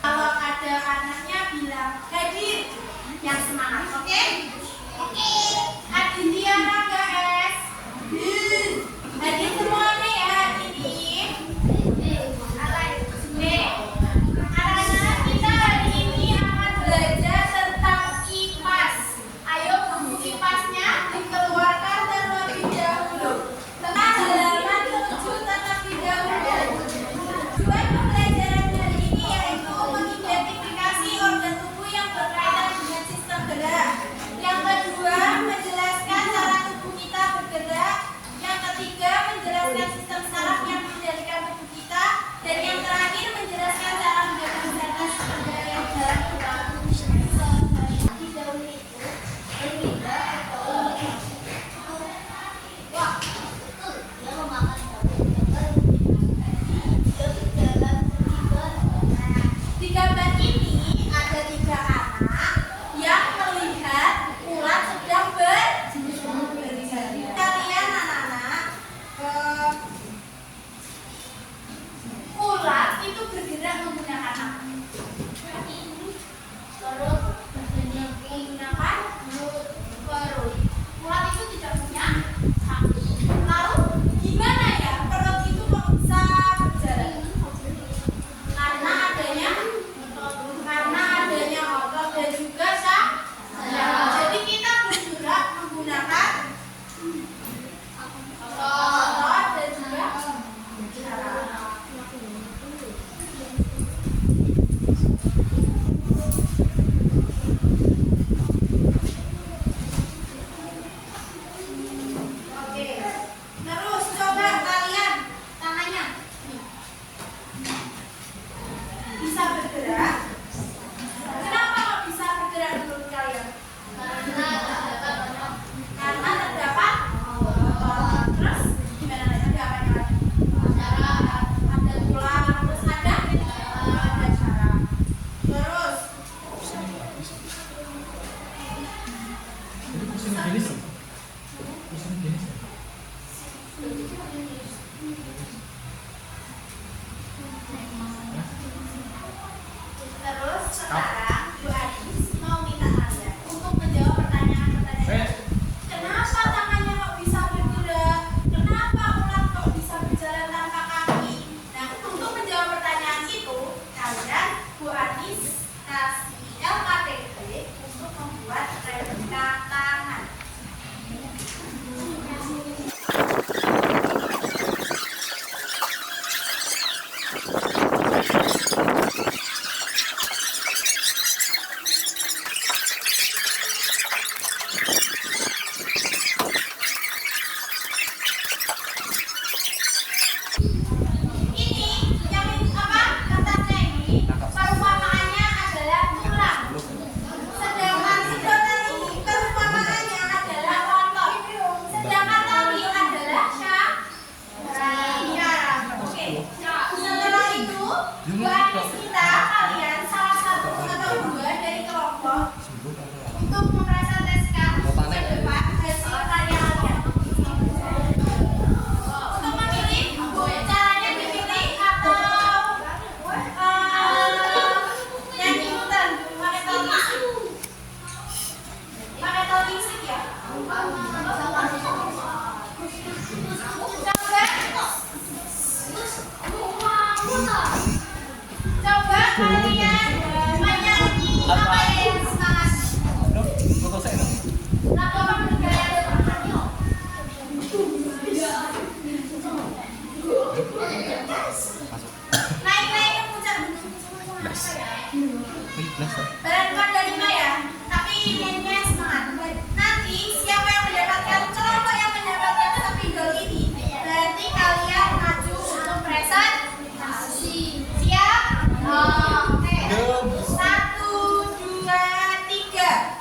Kalau ada anaknya bilang hadir yang semangat, oke? Oke. Hadir dia guys. Hadir semuanya ya hari ini. Anak-anak kita hari ini akan belajar tentang IPAS. Ayo buku IPAS-nya dikeluarkan terlebih dahulu. Tengah halaman 7 terlebih dahulu. Tujuan pembelajaran hari ini yaitu mengidentifikasi organ tubuh yang berkaitan dengan sistem gerak. Yang kedua, menjelaskan cara tubuh kita bergerak. Yang ketiga, menjelaskan sistem saraf yang mengendalikan tubuh kita. Dan yang terakhir, menjelaskan cara menjaga kesehatan sumber yang dalam tubuh. Di gambar ini ada 3 anak yang melihat ulat sedang berjalan. Kalian anak-anak, ulat itu bergerak menggunakan apa? Menggunakan perut. Ulat itu tidak punya kaki. Lalu gimana ya perut itu kok bisa berjalan? Karena adanya otot dan juga saraf. Jadi kita bergerak menggunakan otot dan juga saraf. Oke. Terus coba kalian tangannya bisa bergerak. Kenapa kok bisa bergerak menurut kalian? Karena terdapat otot. Terus gimana lagi? Ada apa lagi? Ada tulang. Terus ada saraf. Terus sekarang Bu Adis mau minta Anda untuk menjawab pertanyaan-pertanyaan. Kenapa tangannya kok bisa bergerak? Kenapa ulat kok bisa berjalan tanpa kaki? Nah, untuk menjawab pertanyaan itu, kalian Bu Adis kasih LKTP untuk membuat replika tangan. Ini yang apa katanya ini perumpamaannya adalah tulang. Sedangkan sedotan ini perumpamaannya adalah otot. Sedangkan tali adalah syaraf. Oke. Setelah itu, Bu Adis minta kalian salah satu atau 2 dari kelompok untuk mempresentasikan ke depan hasil karya kalian. Untuk memilih, caranya dipilih atau nyanyi ikutan pakai tali musik ya. Coba kalian menyanyi apa yang semangat. Lagu apa negara ada pertanyaan? Naik ke puncak berat dari 5 ya, tapi nyanyinya semangat. Nanti siapa yang mendapatkan kelompok yang mendapatkan spidol ini, berarti kalian maju untuk presentasi. Siap? Oke. 1, 2, 3.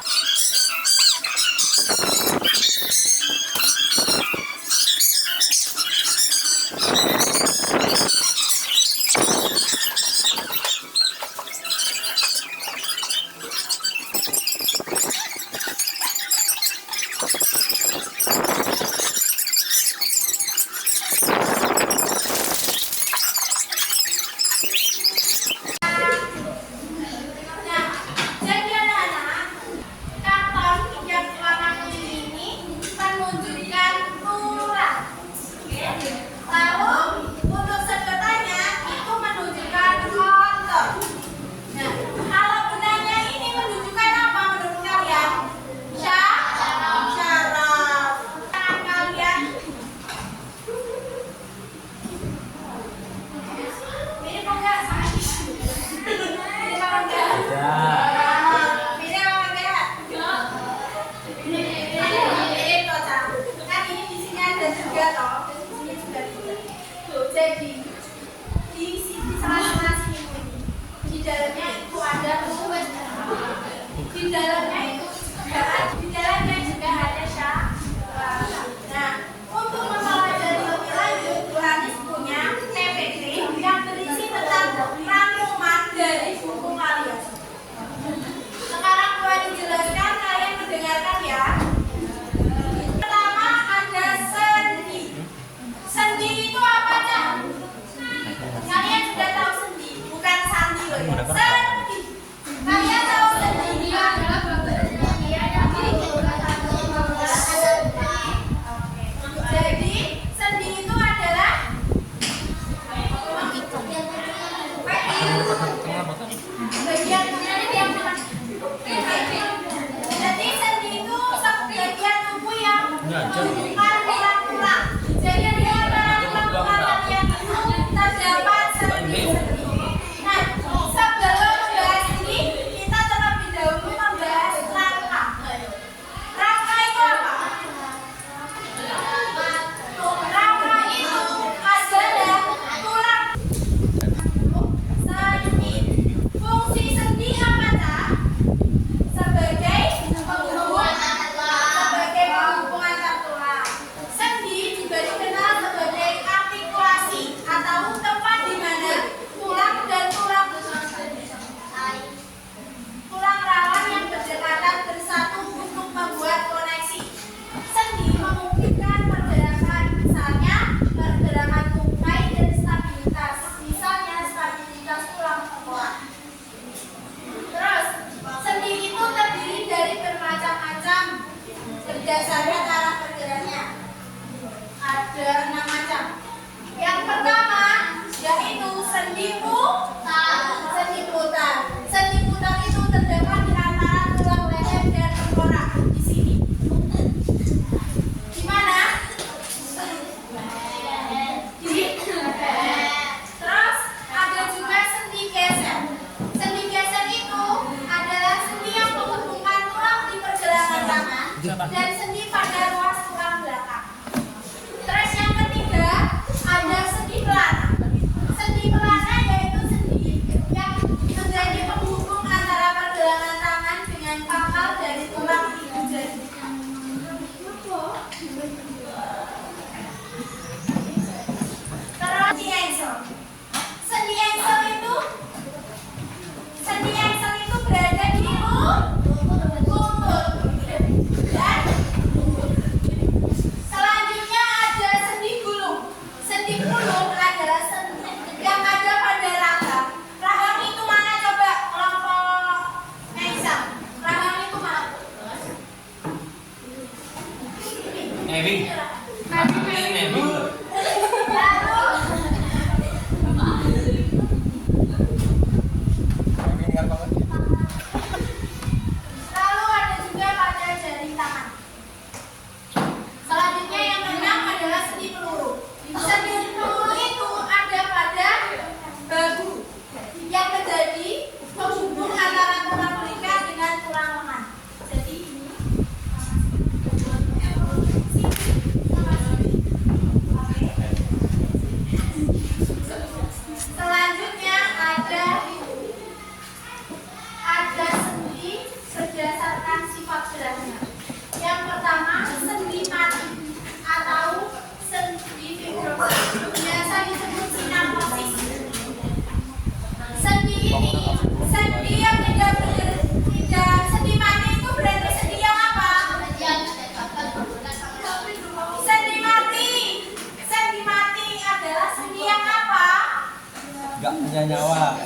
nggak punya nyawa.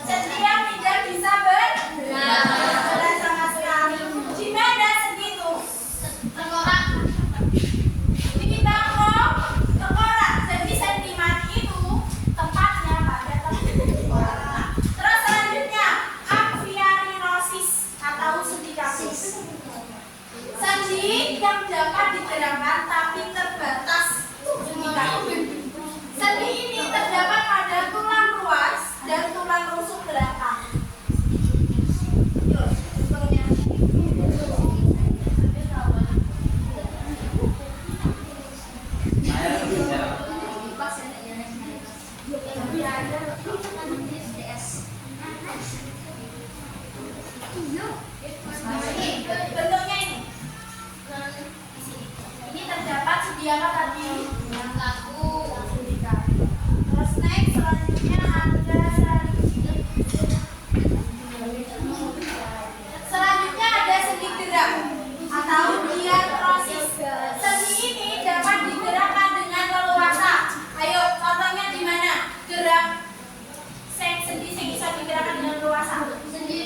Sendi yang tidak bisa berjalan sama sekali. Di mana sendi itu? Tengkorak. Di bangkok tengkorak. Jadi sendi mati itu tempatnya pada tengkorak. Terus selanjutnya amfiarinosis atau sendi kaki. Sendi yang dapat digerakkan tapi terbatas sendi kaki. Sendi ini terdapat pada tulang ruas dan tulang rusuk belakang. Bentuknya ini. Ini terdapat sedia apa tadi? Yang kaku. Terus next selanjutnya ada sendi gerak atau diartrosis. Sendi ini dapat digerakkan dengan leluasa. Ayo contohnya di mana? Gerak sendi bisa digerakkan dengan leluasa. Sendi.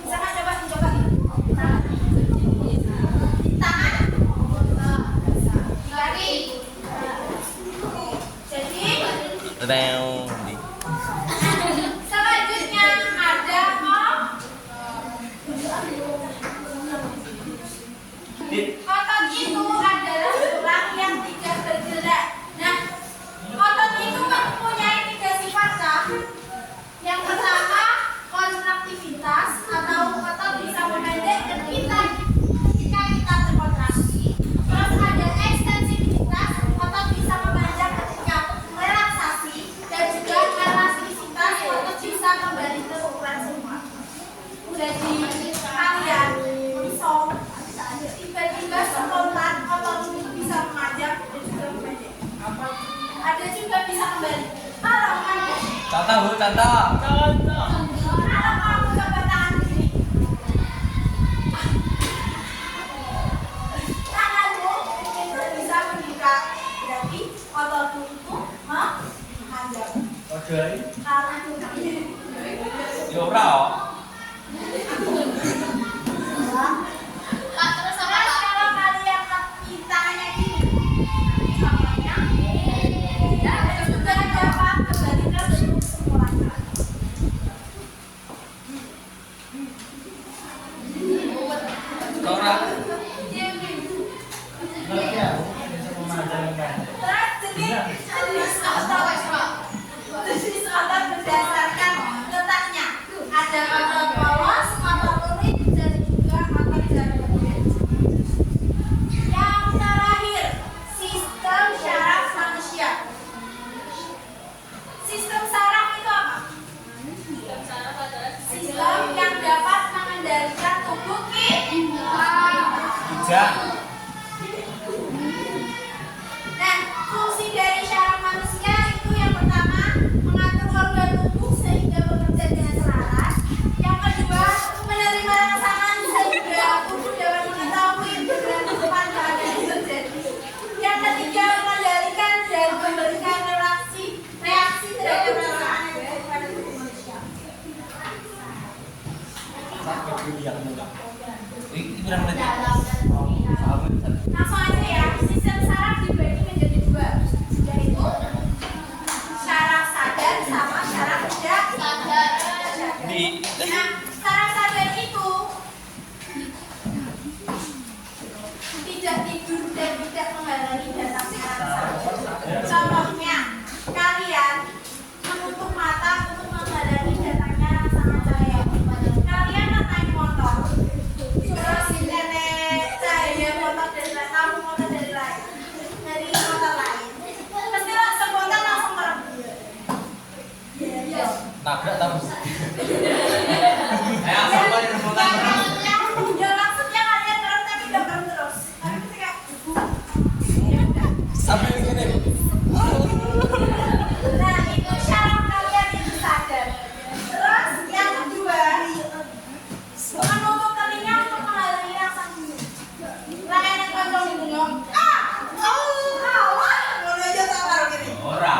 Sama coba tangan, kaki. Jadi selanjutnya ada otot itu adalah tulang yang tidak bergerak. Nah, otot itu mempunyai 3 sifat kah? Yang pertama kontraktivitas atau otot bisa memendek ketika kita terkontraksi. Terus ada ekstensivitas, otot bisa memanjang ketika relaksasi, dan juga elastisitas, otot bisa kembali ke ukuran semula. Jadi kalian bisa tiba-tiba spontan otot itu bisa memanjang dan juga memendek. Ada juga bisa kembali. Kalau kamu Contoh. kalau kamu coba tangan begini, tanganmu itu bisa mengikat, berarti ototmu itu memanjang. Karena Ya ora. terus kalau kalian lepas tangannya gini, contohnya, juga dapat kembali ke bentuk semula. Ora. Jenis otot berdasarkan letaknya. Ada otot polos, otot lurik, dan juga otot jari. Yang terakhir, sistem syaraf manusia. Sistem saraf itu apa? Sistem yang dapat mengendalikan tubuh kita. Nah, fungsi dari syaraf manusia itu yang pertama mengatur organ tubuh sehingga bekerja dengan selaras. Yang kedua menerima rangsangan sehingga tubuh dapat mengetahui bergerak cepat keadaan yang terjadi. Yang ketiga mengendalikan dan memberikan reaksi terhadap rangsangan yang ada pada tubuh manusia. Langsung aja ya, sistem saraf dibagi menjadi 2, yaitu syaraf sadar sama syaraf tidak sadar. Nah, syaraf sadar itu tidak tidur dan tidak menghalangi datang syaraf sadar. Contohnya, kalian menutup mata untuk menghalangi datangnya rangsangan cahaya. Kalian naik motor, terus nenek cahaya motor dari kamu motor dari motor lain, pasti spontan langsung merem. Nabrak tahu. Ya maksudnya kalian merem tapi udah merem terus. Sampai gini. Nah, itu syaraf kalian itu sadar. Terus yang kedua, menutup telinga untuk menghalangi rasa bunyi. Lain yang kocok bunyi. Ngono aja tak karo gini. Ora.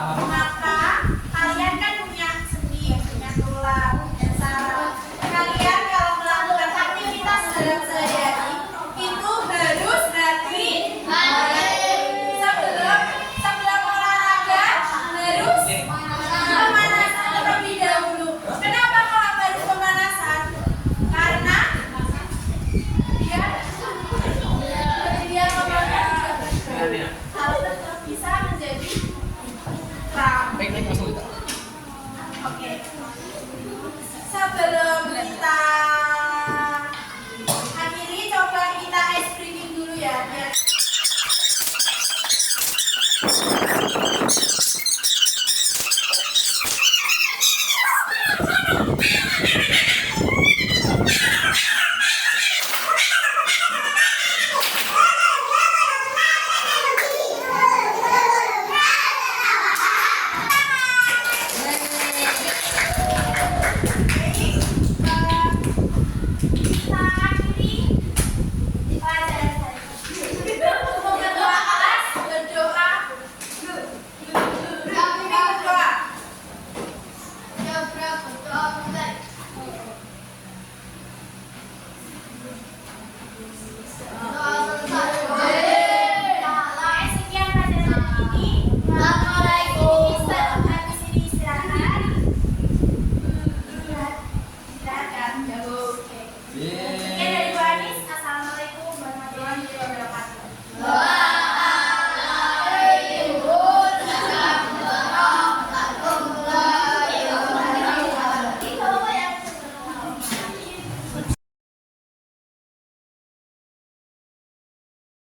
sama. Maka